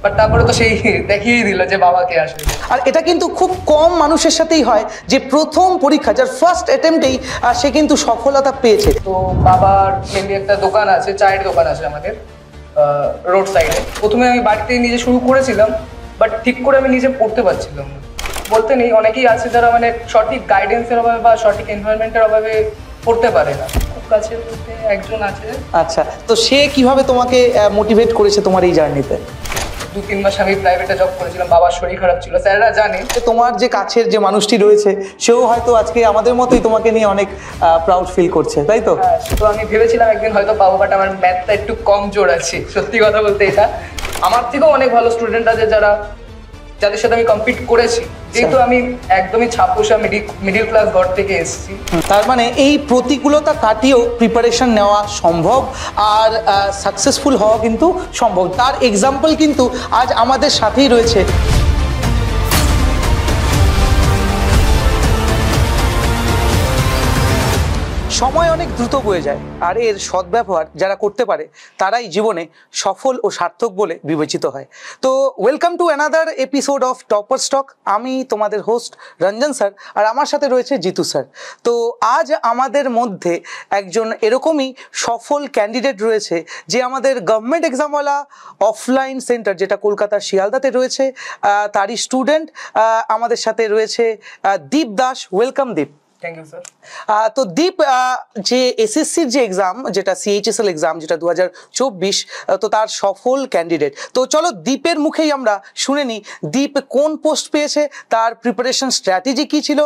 But তারপরে তো সেই দেখিয়ে দিল যে বাবা কে আসবে। আর এটা কিন্তু খুব কম মানুষের সাথেই হয় যে প্রথম পরীক্ষা যার ফার্স্ট অ্যাটেম্পটেই সে কিন্তু সফলতা পেয়েছে। তো বাবার মেনলি একটা দোকান আছে, চায়ের দোকান আছে আমাদের রোড সাইডে। প্রথমে আমি বাড়িতে নিজে শুরু করেছিলাম, বাট ঠিক করে আমি নিজে পড়তে পারছিলাম না। বলতে নেই, অনেকেই আছে যারা মানে সঠিক গাইডেন্সের অভাবে বা সঠিক এনভায়রনমেন্টের অভাবে পড়তে পারে না। খুব কাছে বলতে একজন আছে। আচ্ছা, তো সে কিভাবে তোমাকে মোটিভেট করেছে তোমার এই জার্নিতে? 2-3 মাস আমি প্রাইভেটে জব করেছিলাম, বাবার শরীর খারাপ ছিল, স্যাররা জানে। তোমার যে কাছের যে মানুষটি রয়েছে সেও হয়তো আজকে আমাদের মতোই তোমাকে নিয়ে অনেক প্রাউড ফিল করছে, তাই তো? তো আমি ভেবেছিলাম একদিন হয়তো পাবো, বাট আমার ম্যাথটা একটু কম জোর আছে, সত্যি কথা বলতে। এটা আমার থেকেও অনেক ভালো স্টুডেন্ট আছে যাদের সাথে আমি কম্পিট করেছি, যেহেতু আমি একদমই ছাপোষা মিডিল ক্লাস ঘর থেকে এসেছি। তার মানে এই প্রতিকূলতা কাটিয়েও প্রিপারেশন নেওয়া সম্ভব আর সাকসেসফুল হওয়া কিন্তু সম্ভব। তার এক্সাম্পল কিন্তু আজ আমাদের সাথেই রয়েছে। সময় অনেক দ্রুত বয়ে যায়, আর এর সদ্ব্যবহার যারা করতে পারে তারাই জীবনে সফল ও সার্থক বলে বিবেচিত হয়। তো welcome to another episode of topper stock. আমি তোমাদের হোস্ট রঞ্জন স্যার, আর আমার সাথে রয়েছে জিতু স্যার। তো আজ আমাদের মধ্যে একজন এরকমই সফল ক্যান্ডিডেট রয়েছে যে আমাদের গভর্নমেন্ট এক্সামওয়ালা অফলাইন সেন্টার, যেটা কলকাতার শিয়ালদাতে রয়েছে, তারই স্টুডেন্ট আমাদের সাথে রয়েছে Deep Das. Welcome Deep. Thank you sir. তো দীপ, যে এসএসসির যে এক্সাম, যেটা সিএইচএসএল এক্সাম, যেটা 2024, তো তার সফল ক্যান্ডিডেট। তো চলো দীপের মুখেই আমরা শুনে নিই দীপ কোন পোস্ট পেয়েছে, তার প্রিপারেশন স্ট্র্যাটেজি কী ছিল,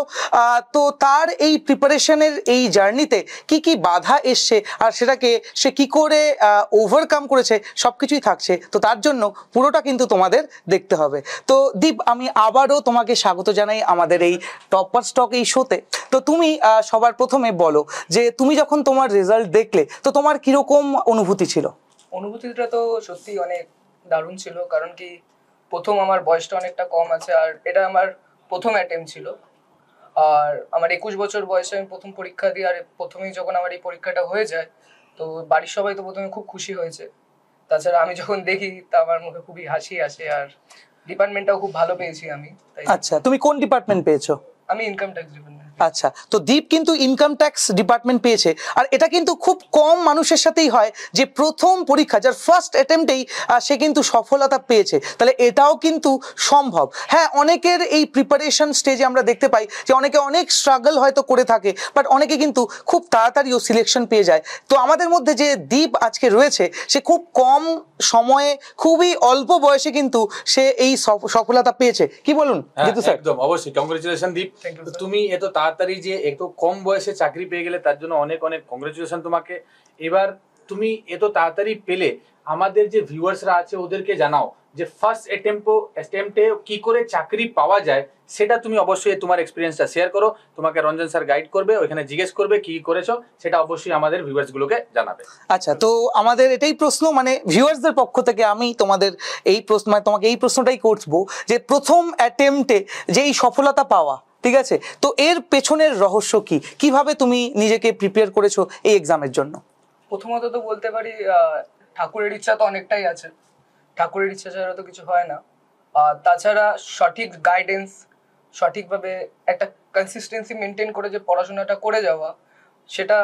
তো তার এই প্রিপারেশনের এই জার্নিতে কি কি বাধা এসছে আর সেটাকে সে কি করে ওভারকাম করেছে, সব কিছুই থাকছে। তো তার জন্য পুরোটা কিন্তু তোমাদের দেখতে হবে। তো দীপ, আমি আবারও তোমাকে স্বাগত জানাই আমাদের এই টপার স্টক এই শোতে। তো তুমি সবার প্রথমে বলো যে তুমি যখন তোমার রেজাল্ট দেখলে তো তোমার কিরকম অনুভূতি ছিল? অনুভূতিটা তো সত্যি অনেক দারুণ ছিল, কারণ কি প্রথম আমার বয়সটা অনেকটা কম আছে, আর এটা আমার প্রথম অ্যাটেম্প ছিল। আর আমার 21 বছর বয়সে আমি প্রথম পরীক্ষা দিই, আর প্রথমেই যখন আমার এই পরীক্ষাটা হয়ে যায়, তো বাড়ির সবাই তো প্রথমে খুব খুশি হয়েছে। তাছাড়া আমি যখন দেখি তা আমার মুখে খুবই হাসি আসে, আর ডিপার্টমেন্টটাও খুব ভালো পেয়েছি আমি। আচ্ছা, তুমি কোন ডিপার্টমেন্ট পেয়েছো? আমি ইনকাম ট্যাক্স ডিপার্টমেন্ট। আচ্ছা, তো দীপ কিন্তু ইনকাম ট্যাক্স ডিপার্টমেন্ট পেয়েছে, আর এটা কিন্তু খুব কম মানুষের সাথেই হয় যে প্রথম পরীক্ষা যার ফার্স্ট অ্যাটেম্পটেই সে কিন্তু সফলতা পেয়েছে। তাহলে এটাও কিন্তু সম্ভব। হ্যাঁ, অনেকের এই প্রিপারেশন স্টেজে আমরা দেখতে পাই যে অনেকে অনেক স্ট্রাগল হয়তো করে থাকে, বাট অনেকে কিন্তু খুব তাড়াতাড়িও সিলেকশন পেয়ে যায়। তো আমাদের মধ্যে যে দীপ আজকে রয়েছে, সে খুব কম সময়ে, খুবই অল্প বয়সে কিন্তু সে এই সফলতা পেয়েছে। কি বলুন জিতু স্যার? একদম অবশ্যই কংগ্রেচুলেশন দীপ। তুমি এত তাড়াতাড়ি যে এত কম বয়সে চাকরি পেয়ে গেলে তার জন্য অনেক অনেক কংগ্রেচুলেশন তোমাকে। এবার তুমি এত তাড়াতাড়ি পেলে আমাদের যে ভিউয়ার্সরা আছে ওদেরকে জানাও যে ফার্স্ট অ্যাটেম্পটে কি করে চাকরি পাওয়া যায়, সেটা তুমি অবশ্যই তোমার এক্সপিরিয়েন্সটা শেয়ার করো। তোমাকে রঞ্জন স্যার গাইড করবে, ওখানে জিজ্ঞেস করবে কি করেছো, সেটা অবশ্যই আমাদের ভিউয়ার্স গুলোকে জানাবে। আচ্ছা, তো আমাদের এটাই প্রশ্ন, মানে ভিউয়ার্সদের পক্ষ থেকে আমি তোমাদের এই প্রশ্ন, মানে তোমাকে এই প্রশ্নটাই করবো যে প্রথম অ্যাটেম্পটে যে এই সফলতা পাওয়া, ঠিক আছে, তো এর পেছনের রহস্য কি? কিভাবে তুমি নিজেকে প্রিপেয়ার করেছো এই এক্সামের জন্য? প্রথমত তো বলতে পারি ঠাকুরের ইচ্ছা তো অনেকটাই আছে, ঠাকুরের ইচ্ছা ছাড়া তো কিছু হয় না। তাছাড়া সঠিক গাইডেন্স, সঠিকভাবে একটা কনসিস্টেন্সি মেনটেন করে যে পড়াশোনাটা করে যাওয়া, সেটা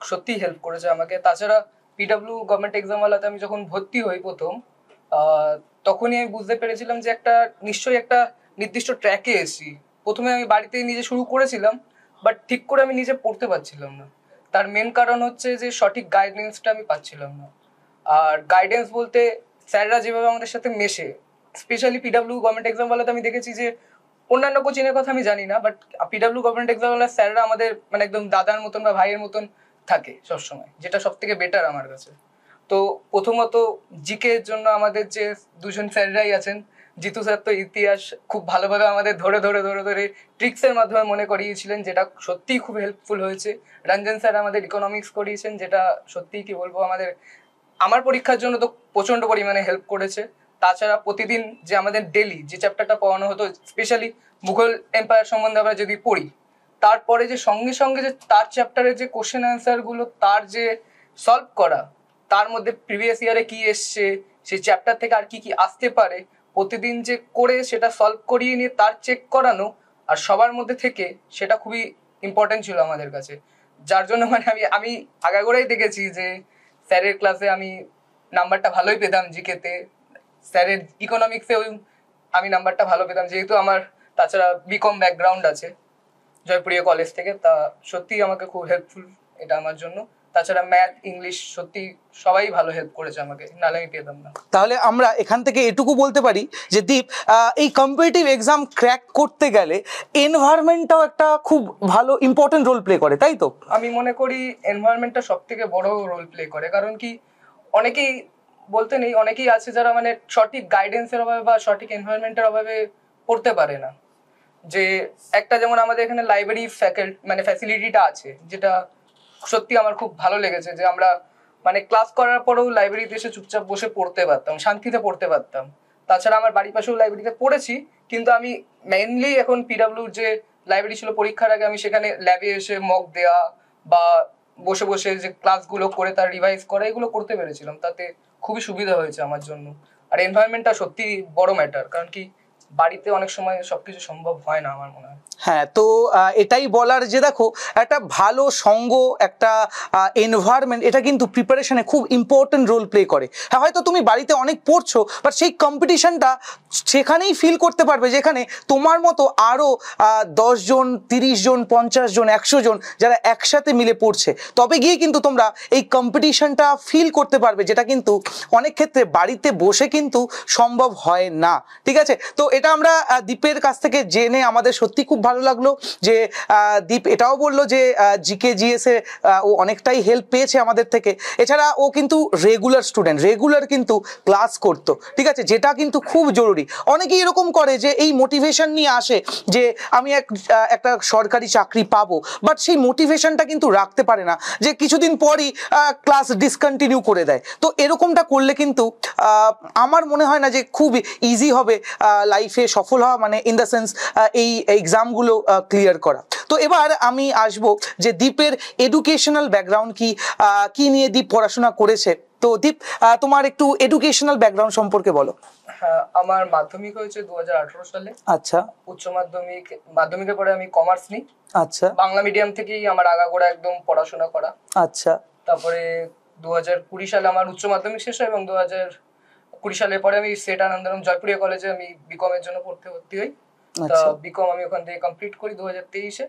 সত্যিই হেল্প করেছে আমাকে। তাছাড়া পিডব্লিউ গভর্নমেন্ট এক্সামওয়ালাতে আমি যখন ভর্তি হই প্রথম, তখনই আমি বুঝতে পেরেছিলাম যে নিশ্চয়ই একটা নির্দিষ্ট ট্র্যাকে এসেছি। প্রথমে আমি বাড়িতে নিজে শুরু করেছিলাম, বাট ঠিক করে আমি নিজে পড়তে পারছিলাম না। তার মেন কারণ হচ্ছে যে সঠিক গাইডেন্সটা আমি পাচ্ছিলাম না। আর গাইডেন্স বলতে স্যাররা যেভাবে আমাদের সাথে মেশে, স্পেশালি পিডব্লিউ গভর্নমেন্ট এক্সামওয়ালাতে আমি দেখেছি যে অন্যান্য কোচিংয়ের কথা আমি জানি না, বাট পিডব্লিউ গভর্নমেন্ট এক্সামওয়ালা স্যাররা আমাদের মানে একদম দাদার মতন বা ভাইয়ের মতন থাকে সবসময়, যেটা সব থেকে বেটার আমার কাছে। তো প্রথমত জিকের জন্য আমাদের যে দুজন স্যাররাই আছেন, জিতু স্যার তো ইতিহাস খুব ভালোভাবে আমাদের ধরে ধরে ধরে ধরে ট্রিক্সের মাধ্যমে মনে করিয়েছিলেন, যেটা সত্যিই খুব হেল্পফুল হয়েছে। রঞ্জন স্যার আমাদের ইকোনমিক্স করিয়েছেন, যেটা সত্যিই কি বলবো আমার পরীক্ষার জন্য তো প্রচণ্ড পরিমাণে হেল্প করেছে। তাছাড়া প্রতিদিন যে আমাদের ডেলি যে চ্যাপ্টারটা পড়ানো হতো, স্পেশালি মুঘল এম্পায়ার সম্বন্ধে আমরা যদি পড়ি, তারপরে যে সঙ্গে সঙ্গে যে তার চ্যাপ্টারের যে কোশ্চেন অ্যান্সারগুলো তার যে সলভ করা, তার মধ্যে প্রিভিয়াস ইয়ারে কি এসছে, সেই চ্যাপ্টার থেকে আর কি কি আসতে পারে প্রতিদিন যে করে সেটা সলভ করিয়ে নিয়ে তার চেক করানো আর সবার মধ্যে থেকে, সেটা খুবই ইম্পর্টেন্ট ছিল আমাদের কাছে। যার জন্য মানে আমি আগাগোড়াই দেখেছি যে স্যারের ক্লাসে আমি নাম্বারটা ভালোই পেতাম জিকেতে, স্যারের ইকোনমিক্সেও আমি নাম্বারটা ভালো পেতাম, যেহেতু আমার তাছাড়া বিকম ব্যাকগ্রাউন্ড আছে জয়পুরিয়া কলেজ থেকে। তা সত্যিই আমাকে খুব হেল্পফুল এটা আমার জন্য। তাছাড়া ম্যাথ, ইংলিশ সত্যি সবাই ভালো হেল্প করেছে আমাকে, নাহলে আমি পেতাম না। তাহলে আমরা এখান থেকে এটুকু বলতে পারি যে দীপ, এই কম্পিটিটিভ এক্সাম ক্র্যাক করতে গেলে এনভায়রনমেন্টটাও একটা খুব ভালো ইম্পর্টেন্ট রোল প্লে করে, তাই তো? আমি মনে করি এনভায়রনমেন্টটা সব থেকে বড় রোল প্লে করে, কারণ কি অনেকেই বলতে নেই, অনেকেই আছে যারা মানে সঠিক গাইডেন্সের অভাবে বা সঠিক এনভায়রনমেন্টের অভাবে পড়তে পারে না। যে একটা যেমন আমাদের এখানে লাইব্রেরি মানে ফ্যাসিলিটিটা আছে, যেটা সত্যি আমার খুব ভালো লেগেছে, যে আমরা মানে ক্লাস করার পরেও লাইব্রেরিতে এসে চুপচাপ বসে পড়তে পারতাম, শান্তিতে পড়তে পারতাম। তাছাড়া আমার বাড়ির পাশেও লাইব্রেরিতে পড়েছি, কিন্তু আমি মেইনলি এখন পিডাব্লিউর যে লাইব্রেরি ছিল পরীক্ষার আগে আমি সেখানে ল্যাবে এসে মক দেওয়া বা বসে বসে যে ক্লাসগুলো করে তার রিভাইজ করা, এগুলো করতে পেরেছিলাম। তাতে খুবই সুবিধা হয়েছে আমার জন্য। আর এনভায়রনমেন্টটা সত্যি বড় ম্যাটার, কারণ কি বাড়িতে অনেক সময় সবকিছু সম্ভব হয় না আমার মনে হয়। হ্যাঁ, তো এটাই বলার যে দেখো, একটা ভালো সঙ্গ, একটা এনভায়রনমেন্ট, এটা কিন্তু প্রিপারেশনে খুব ইম্পর্টেন্ট রোল প্লে করে। হ্যাঁ, হয়তো তুমি বাড়িতে অনেক পড়ছো, বাট সেই কম্পিটিশনটা সেখানেই ফিল করতে পারবে যেখানে তোমার মতো আরও 10 জন, 30 জন, 50 জন, 100 জন যারা একসাথে মিলে পড়ছে, তবে গিয়ে কিন্তু তোমরা এই কম্পিটিশনটা ফিল করতে পারবে, যেটা কিন্তু অনেক ক্ষেত্রে বাড়িতে বসে কিন্তু সম্ভব হয় না। ঠিক আছে, তো এটা আমরা দীপের কাছ থেকে জেনে আমাদের সত্যি খুব ভালো লাগলো যে দীপ এটাও বললো যে জিকে জিএস এ ও অনেকটাই হেল্প পেয়েছে আমাদের থেকে। এছাড়া ও কিন্তু রেগুলার স্টুডেন্ট, রেগুলার কিন্তু ক্লাস করতো। ঠিক আছে, যেটা কিন্তু খুব জরুরি। অনেকেই এরকম করে যে এই মোটিভেশন নিয়ে আসে যে আমি একটা সরকারি চাকরি পাবো, বাট সেই মোটিভেশনটা কিন্তু রাখতে পারে না, যে কিছুদিন পরই ক্লাস ডিসকন্টিনিউ করে দেয়। তো এরকমটা করলে কিন্তু আমার মনে হয় না যে খুব ইজি হবে লাইফে সফল হওয়া, মানে ইন দ্য সেন্স এই এক্সামগুলো ক্লিয়ার করা। তো এবার আমি আসবো যে দীপের এডুকেশনাল ব্যাকগ্রাউন্ড কি নিয়ে দীপ পড়াশোনা করেছে। তো দীপ, তোমার একটু এডুকেশনাল ব্যাকগ্রাউন্ড সম্পর্কে বলো। হ্যাঁ, আমার মাধ্যমিক হয়েছে 2018 সালে। আচ্ছা। উচ্চ মাধ্যমিকের পরে আমি কমার্স নিই। আচ্ছা। বাংলা মিডিয়াম থেকেই আমার আগাগোড়া একদম পড়াশোনা করা। আচ্ছা। তারপরে 2020 সালে আমার উচ্চ মাধ্যমিক শেষ হয় এবং 2020 সালের পরে আমি সেট আনন্দরাম জয়পুরিয়া কলেজে আমি বিকম এর জন্য ভর্তি হই। তা বিকম আমি ওখান থেকে কমপ্লিট করি 2023-এ।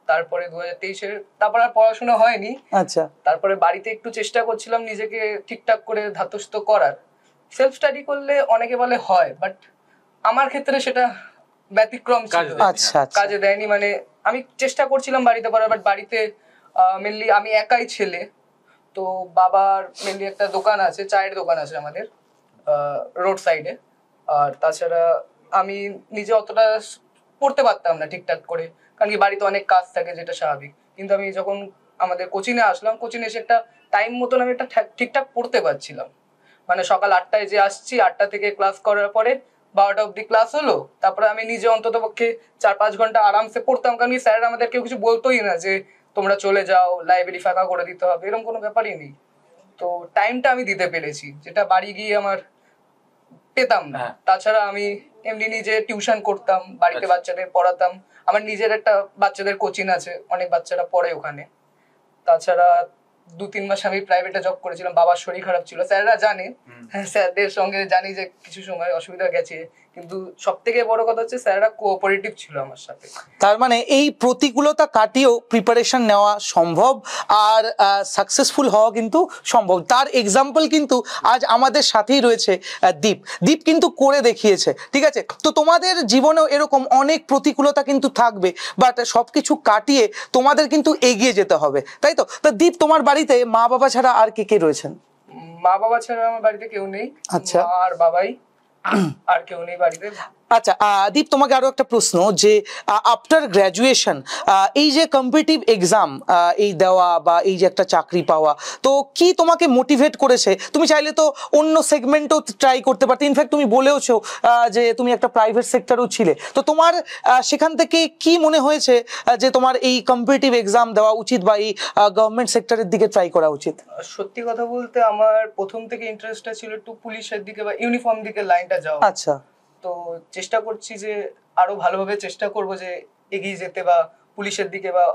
তারপরে 2023-এর তারপর আর পড়াশোনা হয়নি। আচ্ছা। তারপরে বাড়িতে একটু চেষ্টা করছিলাম নিজেকে ঠিকঠাক করে ধাতস্থ করার। সেলফ স্টাডি করলে অনেকে বলে হয়, বাট আমার ক্ষেত্রে সেটা ব্যতিক্রম ছিল। আচ্ছা, কাজে দেয়নি। মানে আমি চেষ্টা করছিলাম বাড়িতে পড়ার, বাট বাড়িতে মেনলি আমি একাই ছেলে, তো বাবার মেনলি একটা দোকান আছে, চায়ের দোকান আছে আমাদের রোড সাইডে। আর তাছাড়া আমি নিজে অতটা পড়তে পারতাম না ঠিকঠাক করে, কারণ কি বাড়িতে অনেক কাজ থাকে, যেটা স্বাভাবিক। কিন্তু আমি যখন আমাদের কোচিংয়ে আসলাম, কোচিংয়ে এসে একটা টাইম মতন আমি একটা ঠিকঠাক পড়তে পারছিলাম। মানে সকাল 8টায় যে আসছি, 8টা থেকে ক্লাস করার পরে 12টা অব্দি ক্লাস হলো, তারপরে আমি নিজে অন্তত পক্ষে 4-5 ঘন্টা আরামসে পড়তাম, কারণ কি স্যার আমাদের কেউ কিছু বলতোই না যে তোমরা চলে যাও, লাইব্রেরি ফাঁকা করে দিতে হবে, এরকম কোনো ব্যাপারই নেই। তো টাইমটা আমি দিতে পেরেছি, যেটা বাড়ি গিয়ে আমার পেতাম না। তাছাড়া আমি এমনি নিজে টিউশন করতাম, বাড়িতে বাচ্চাদের পড়াতাম। আমার নিজের একটা বাচ্চাদের কোচিং আছে, অনেক বাচ্চারা পড়ে ওখানে। তাছাড়া 2-3 মাস আমি প্রাইভেটে জব করেছিলাম, বাবার শরীর খারাপ ছিল, স্যাররা জানে, স্যারদের সঙ্গে জানি যে কিছু সময় অসুবিধা গেছে, কিন্তু সব থেকে বড় কথা হচ্ছে স্যাররা কোঅপারেটিভ ছিল আমার সাথে। তার মানে এই প্রতিকূলতা কাটিয়েও প্রিপারেশন নেওয়া সম্ভব, আর সাকসেসফুল হওয়া কিন্তু সম্ভব। তার এক্সাম্পল কিন্তু আজ আমাদের সাথেই রয়েছে দীপ কিন্তু করে দেখিয়েছে। ঠিক আছে, তো তোমাদের জীবনেও এরকম অনেক প্রতিকূলতা কিন্তু থাকবে, বাট সবকিছু কাটিয়ে তোমাদের কিন্তু এগিয়ে যেতে হবে, তাই তো? তা দীপ, তোমার বাড়িতে মা বাবা ছাড়া আর কে কে রয়েছেন? মা বাবা ছাড়া আমার বাড়িতে কেউ নেই। আচ্ছা। মা আর বাবাই, আর কেউ নেই বাড়িতে। আচ্ছা দীপ, তোমাকে আরো একটা প্রশ্ন, যে আফটার গ্র্যাজুয়েশন এই যে কম্পিটিটিভ এক্সাম এই দেওয়া বা এই যে একটা চাকরি পাওয়া, তো কি তোমাকে মোটিভেট করেছে? তুমি চাইলে তো অন্য সেগমেন্টও ট্রাই করতে পারতে, ইনফ্যাক্ট তুমি বলেওছো যে তুমি একটা প্রাইভেট সেক্টরও ছিলে, তো তোমার সেখান থেকে কি মনে হয়েছে যে তোমার এই কম্পিটিটিভ এক্সাম দেওয়া উচিত বা এই গভর্নমেন্ট সেক্টরের দিকে ট্রাই করা উচিত? সত্যি কথা বলতে আমার প্রথম থেকে ইন্টারেস্টটা ছিল একটু পুলিশের দিকে বা ইউনিফর্ম দিকে লাইনটা যাওয়া। আচ্ছা, তো চেষ্টা করছি যে আরো ভালোভাবে চেষ্টা করব যে এগিয়ে যেতে বা পুলিশের দিকে বা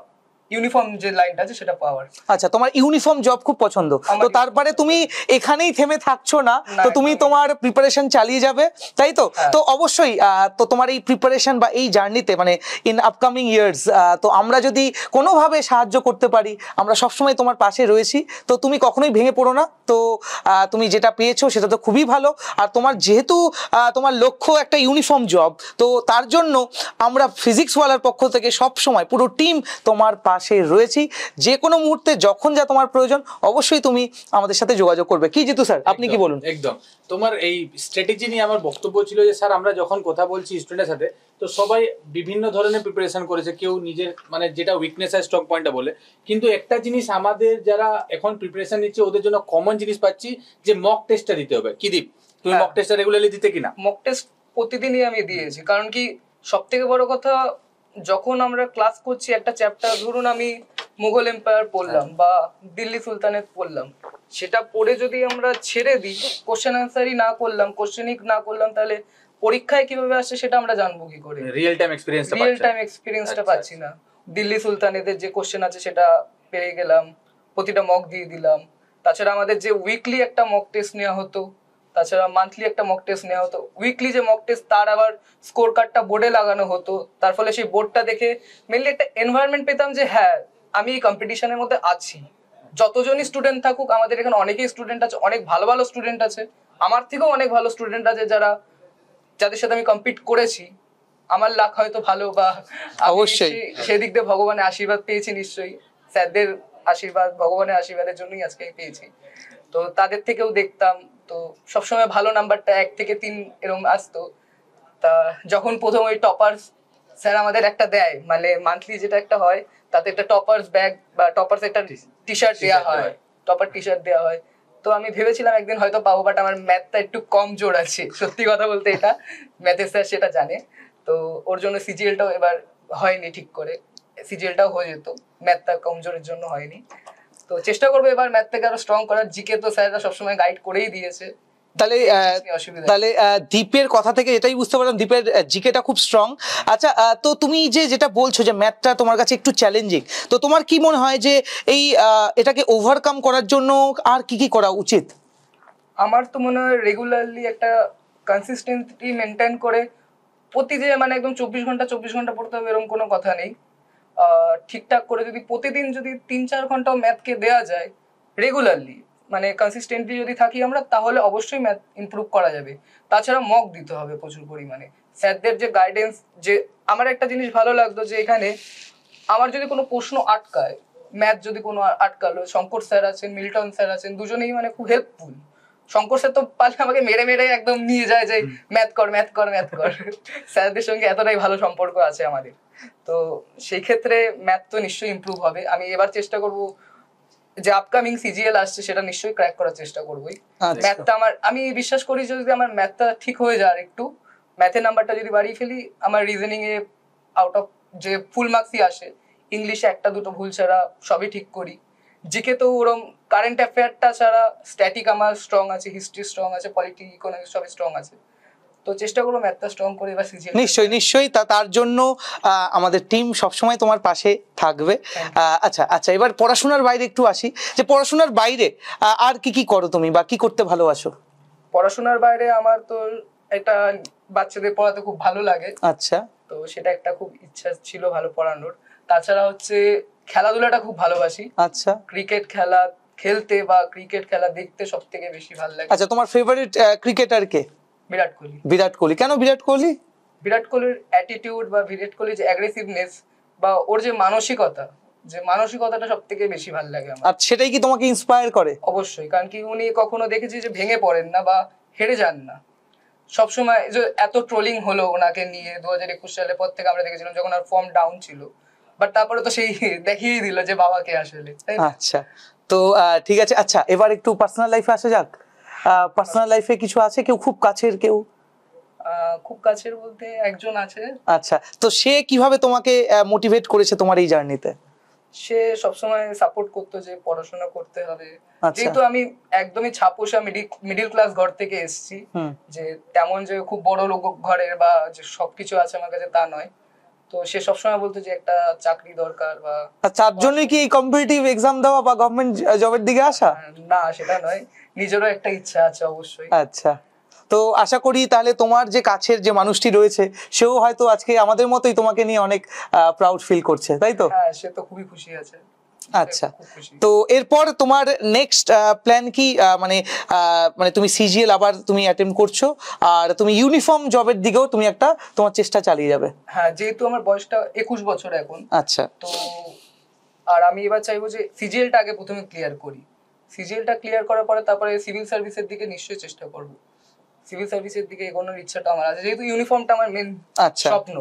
ইউনিফর্ম যে লাইনটা আছে সেটা পাওয়ার। আচ্ছা, তোমার ইউনিফর্ম জব খুব পছন্দ, তো তারপরে তুমি এখানেই থেমে থাকছো না, তো তুমি তোমার প্রিপারেশন চালিয়ে যাবে, তাই তো? তো অবশ্যই তো তোমার এই প্রিপারেশন বা এই জার্নিতে মানে ইন আপকামিং ইয়ার্স, তো আমরা যদি কোনোভাবে সাহায্য করতে পারি, আমরা সবসময় তোমার পাশে রয়েছি, তো তুমি কখনোই ভেঙে পড়ো না। তো তুমি যেটা পেয়েছো সেটা তো খুবই ভালো, আর তোমার যেহেতু তোমার লক্ষ্য একটা ইউনিফর্ম জব, তো তার জন্য আমরা ফিজিক্সওয়ালার পক্ষ থেকে সব সময় পুরো টিম তোমার পাশে রয়েছি। যে কোনো মুহূর্তে যখন যা তোমার প্রয়োজন অবশ্যই তুমি আমাদের সাথে যোগাযোগ করবে। কি জিতু স্যার, আপনি কি বলুন? একদম, তোমার এই স্ট্র্যাটেজি নিয়ে আমার বক্তব্য ছিল যে স্যার আমরা যখন কথা বলছি স্টুডেন্টের সাথে, তো সবাই বিভিন্ন ধরনের প্রিপারেশন করেছে, কেউ নিজের মানে যেটা উইকনেস আর স্ট্রং পয়েন্টটা বলে, কিন্তু একটা জিনিস আমাদের যারা এখন প্রিপারেশন নিচ্ছে ওদের জন্য কমন জিনিস পাচ্ছি যে মক টেস্টটা দিতে হবে। কি দীপ, তুমি মক টেস্টটা রেগুলারলি দিতে কিনা? মক টেস্ট প্রতিদিনই আমি দিয়েছি, কারণ কি সব থেকে বড় কথা, যখন আমরা ক্লাস করছি একটা চ্যাপ্টার, ধরুন আমি মুঘল এম্পায়ার পড়লাম বা দিল্লি সুলতানেট পড়লাম, সেটা পড়ে যদি আমরা ছেড়ে দিই, কোশ্চেন আনসারই না করলাম, কোশ্চেনিং না করলাম, তাহলে পরীক্ষায় কিভাবে আসছে সেটা আমরা জানবো কি করে? রিয়েল টাইম এক্সপিরিয়েন্সটা পাচ্ছি না। দিল্লি সুলতানেদের যে কোশ্চেন আছে সেটা পেয়ে গেলাম, প্রতিটা মক দিয়ে দিলাম। তাছাড়া আমাদের যে উইকলি একটা মক টেস্ট নেওয়া হতো, তাছাড়া মান্থলি একটা মক টেস্ট নেওয়া হতো, উইকলি যে মক টেস্ট তার আবার স্কোর কার্ডটা বোর্ডে লাগানো হতো, তার ফলে সেই বোর্ডটা দেখে মেনলি একটা এনভায়রনমেন্ট পেতাম যে হ্যাঁ আমি এই কম্পিটিশনের মধ্যে আছি। যতজনই স্টুডেন্ট থাকুক, আমাদের এখানে অনেকেই স্টুডেন্ট আছে, অনেক ভালো ভালো স্টুডেন্ট আছে, আমার থেকেও অনেক ভালো স্টুডেন্ট আছে যাদের সাথে আমি কম্পিট করেছি। আমার লাক হয়তো ভালো বা অবশ্যই সেদিক দিয়ে ভগবানের আশীর্বাদ পেয়েছি, নিশ্চয়ই স্যারদের আশীর্বাদ, ভগবানের আশীর্বাদের জন্যই আজকে পেয়েছি। তো তাদের থেকেও দেখতাম, তো সবসময় ভালো নাম্বারটা 1 থেকে 3 এরকম আসতো। তা যখন প্রথম ওই টপার্স স্যার আমাদের একটা দেয়, মানে মান্থলি যেটা একটা হয়, তাতে একটা টপার্স ব্যাগ বা টপার্স একটা টি শার্ট দেওয়া হয়, টপার টি শার্ট দেওয়া হয়। তো আমি ভেবেছিলাম একদিন হয়তো পাবো, বাট আমার ম্যাথটা একটু কম জোর আছে, সত্যি কথা বলতে এটা ম্যাথের স্যার সেটা জানে। তো ওর জন্য সিজিএলটাও এবার হয়নি ঠিক করে, সিজিএলটাও হয়ে যেত, ম্যাথটা কমজোরের জন্য হয়নি। তো চেষ্টা করবো এবার ম্যাথ থেকে আরো স্ট্রং করার। জিকে তো স্যাররা সবসময় গাইড করেই দিয়েছে। তাহলে তাহলে দীপের কথা থেকে এটাই বুঝতে পারলাম দীপের জিকেটা খুব স্ট্রং। আচ্ছা, তো তুমি যেটা বলছো যে ম্যাথটা তোমার কাছে একটু চ্যালেঞ্জিং, তো তোমার কি মনে হয় যে এই এটাকে ওভারকাম করার জন্য আর কি কি করা উচিত? আমার তো মনে হয় রেগুলারলি একটা কনসিস্টেন্সি মেনটেন করে প্রতি যে মানে একদম 24 ঘন্টা পড়তে হবে এরকম কোনো কথা নেই। ঠিকঠাক করে যদি প্রতিদিন যদি 3-4 ঘন্টাও ম্যাথকে দেওয়া যায় রেগুলারলি, মানে কনসিস্টেন্টলি যদি থাকি আমরা, তাহলে অবশ্যই ম্যাথ ইমপ্রুভ করা যাবে। তাছাড়া মক দিতে হবে প্রচুর পরিমাণে, স্যারদের যে গাইডেন্স। যে আমার একটা জিনিস ভালো লাগতো যে এখানে আমার যদি কোনো প্রশ্ন আটকায়, ম্যাথ যদি কোনো আটকালো, শঙ্কর স্যার আছেন, মিল্টন স্যার আছেন, দুজনেই মানে খুব হেল্পফুল। শঙ্কর স্যার তো পারলে আমাকে মেরে মেরে একদম নিয়ে যায় যে ম্যাথ কর ম্যাথ কর ম্যাথ কর। স্যারদের সঙ্গে এতটাই ভালো সম্পর্ক আছে আমাদের। তো সেই ক্ষেত্রে ম্যাথ তো নিশ্চয়ই ইমপ্রুভ হবে। আমি এবার চেষ্টা করব যে আপকামিং সিজিএল আসছে সেটা নিশ্চয়ই ক্র্যাক করার চেষ্টা করবোই। ম্যাথটা আমি বিশ্বাস করি যে যদি আমার ম্যাথটা ঠিক হয়ে যায়, একটু ম্যাথের নাম্বারটা যদি বাড়িয়ে ফেলি, আমার রিজনিং এ আউট অফ যে ফুল মার্কসই আসে, ইংলিশে 1-2 ভুল ছাড়া সবই ঠিক করি। জিকে তো ওরম কারেন্ট অ্যাফেয়ারটা ছাড়া স্ট্যাটিক আমার স্ট্রং আছে, হিস্ট্রি স্ট্রং আছে, পলিটি ইকোনমিক্স সবই স্ট্রং আছে। তো চেষ্টা করবো ম্যাথটা স্ট্রং করে এবার সিজিএল। নিশ্চয়ই নিশ্চয়ই, তার জন্য আমাদের টিম সবসময় তোমার পাশে থাকবে। আচ্ছা আচ্ছা, এবার পড়াশোনার বাইরে একটু আসি, যে পড়াশোনার বাইরে আর কি কি করো তুমি বা কি করতে ভালোবাসো? পড়াশোনার বাইরে আমার তো একটা বাচ্চাদের পড়াতে খুব ভালো লাগে। আচ্ছা, তো সেটা একটা খুব ইচ্ছা ছিল ভালো পড়ানোর। তাছাড়া হচ্ছে খেলাধুলাটা খুব ভালোবাসি। আচ্ছা, ক্রিকেট খেলা খেলতে বা ক্রিকেট খেলা দেখতে সব থেকে বেশি ভালো লাগে। আচ্ছা, তোমার ফেভারিট ক্রিকেটার কে? বিরাট কোহলি। বিরাট কোহলি, কেন বিরাট কোহলি? বিরাট কোহলির অ্যাটিটিউড বা বিরাট কোহলির যে অ্যাগ্রেসিভনেস বা ওর যে মানসিকতাটা সব থেকে বেশি ভালো লাগে আমার। আর সেটাই কি তোমাকে ইন্সপায়ার করে? অবশ্যই, কারণ কি উনি কখনো দেখেছি যে ভেঙে পড়েন না বা হেরে যান না। সবসময় যে এত ট্রোলিং হলো ওনাকে নিয়ে 2021 সালের পর থেকে আমরা দেখেছিলাম যখন আর ফর্ম ডাউন ছিল, বাট তারপরে তো সেই দেখিয়ে দিল যে বাবাকে আসলে, তাই না? আচ্ছা, তো ঠিক আছে। আচ্ছা, এবার একটু পার্সোনাল লাইফে আসা যাক। পার্সোনাল লাইফে কিছু আছে, কেউ খুব কাছের কেউ? খুব কাছের বলতে একজন আছে। আচ্ছা, তো সে কিভাবে তোমাকে মোটিভেট করেছে তোমার এই জার্নিতে? সে সবসময় সাপোর্ট করতো যে পড়াশোনা করতে হবে, আচ্ছা। যেহেতু আমি একদমই ছাপোষা মিডিল ক্লাস ঘর থেকে এসেছি, যে তেমন যে খুব বড় লোক ঘরের বা যে সবকিছু আছে আমার কাছে তা নয়, তো সে সবসময় বলতো যে একটা চাকরি দরকার বা। তার জন্যই কি এই কম্পিটিটিভ এক্সাম দেওয়া বা গভর্নমেন্ট জবের দিকে আসা? না, সেটা নয়, নিজেরও একটা ইচ্ছা আছে অবশ্যই। আচ্ছা, তো আশা করি তাহলে তোমার যে কাছের যে মানুষটি রয়েছে সেও হয়তো আজকে আমাদের মতোই তোমাকে নিয়ে অনেক প্রাউড ফিল করছে, তাই তো? হ্যাঁ, সে তো খুবই খুশি আছে। আচ্ছা, তো এরপর তোমার নেক্সট প্ল্যান কি? মানে মানে তুমি সিজিএল আবার তুমি অ্যাটেম্প করছো, আর তুমি ইউনিফর্ম জবের দিকেও তুমি একটা তোমার চেষ্টা চালিয়ে যাবে? হ্যাঁ, যেহেতু আমার বয়সটা 21 বছর এখন। আচ্ছা, তো আর আমি এবার চাইবো যে সিজিএলটা আগে প্রথমে ক্লিয়ার করি, সিজিএলটা ক্লিয়ার করার পরে তারপরে সিভিল সার্ভিসের দিকে নিশ্চয়ই চেষ্টা করব। সিভিল সার্ভিসের দিকে এগোনোর ইচ্ছাটা আমার আছে, যেহেতু ইউনিফর্মটা আমার মেন স্বপ্ন।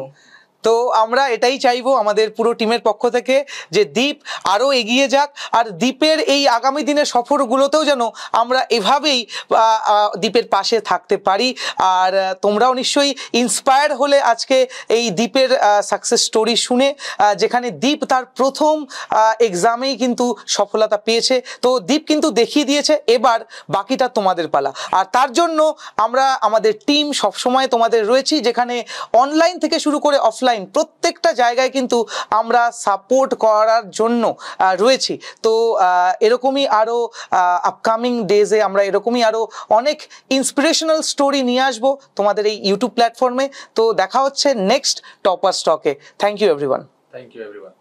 তো আমরা এটাই চাইবো আমাদের পুরো টিমের পক্ষ থেকে যে দীপ আরো এগিয়ে যাক, আর দীপের এই আগামী দিনের সফরগুলোতেও যেন আমরা এভাবেই দীপের পাশে থাকতে পারি। আর তোমরাও নিশ্চয়ই ইন্সপায়ার হলে আজকে এই দীপের সাকসেস স্টোরি শুনে, যেখানে দীপ তার প্রথম এক্সামেই কিন্তু সফলতা পেয়েছে। তো দীপ কিন্তু দেখিয়ে দিয়েছে, এবার বাকিটা তোমাদের পালা। আর তার জন্য আমরা আমাদের টিম সবসময় তোমাদের রয়েছি, যেখানে অনলাইন থেকে শুরু করে অফলাইন প্রত্যেকটা জায়গায় কিন্তু আমরা সাপোর্ট করার জন্য রয়েছি। তো এরকমই আরো আপকামিং ডেজে আমরা এরকমই আরো অনেক ইন্সপিরেশনাল স্টোরি নিয়ে আসবো তোমাদের এই ইউটিউব প্ল্যাটফর্মে। তো দেখা হচ্ছে নেক্সট টপার স্টকে। Thank you everyone. Thank you everyone.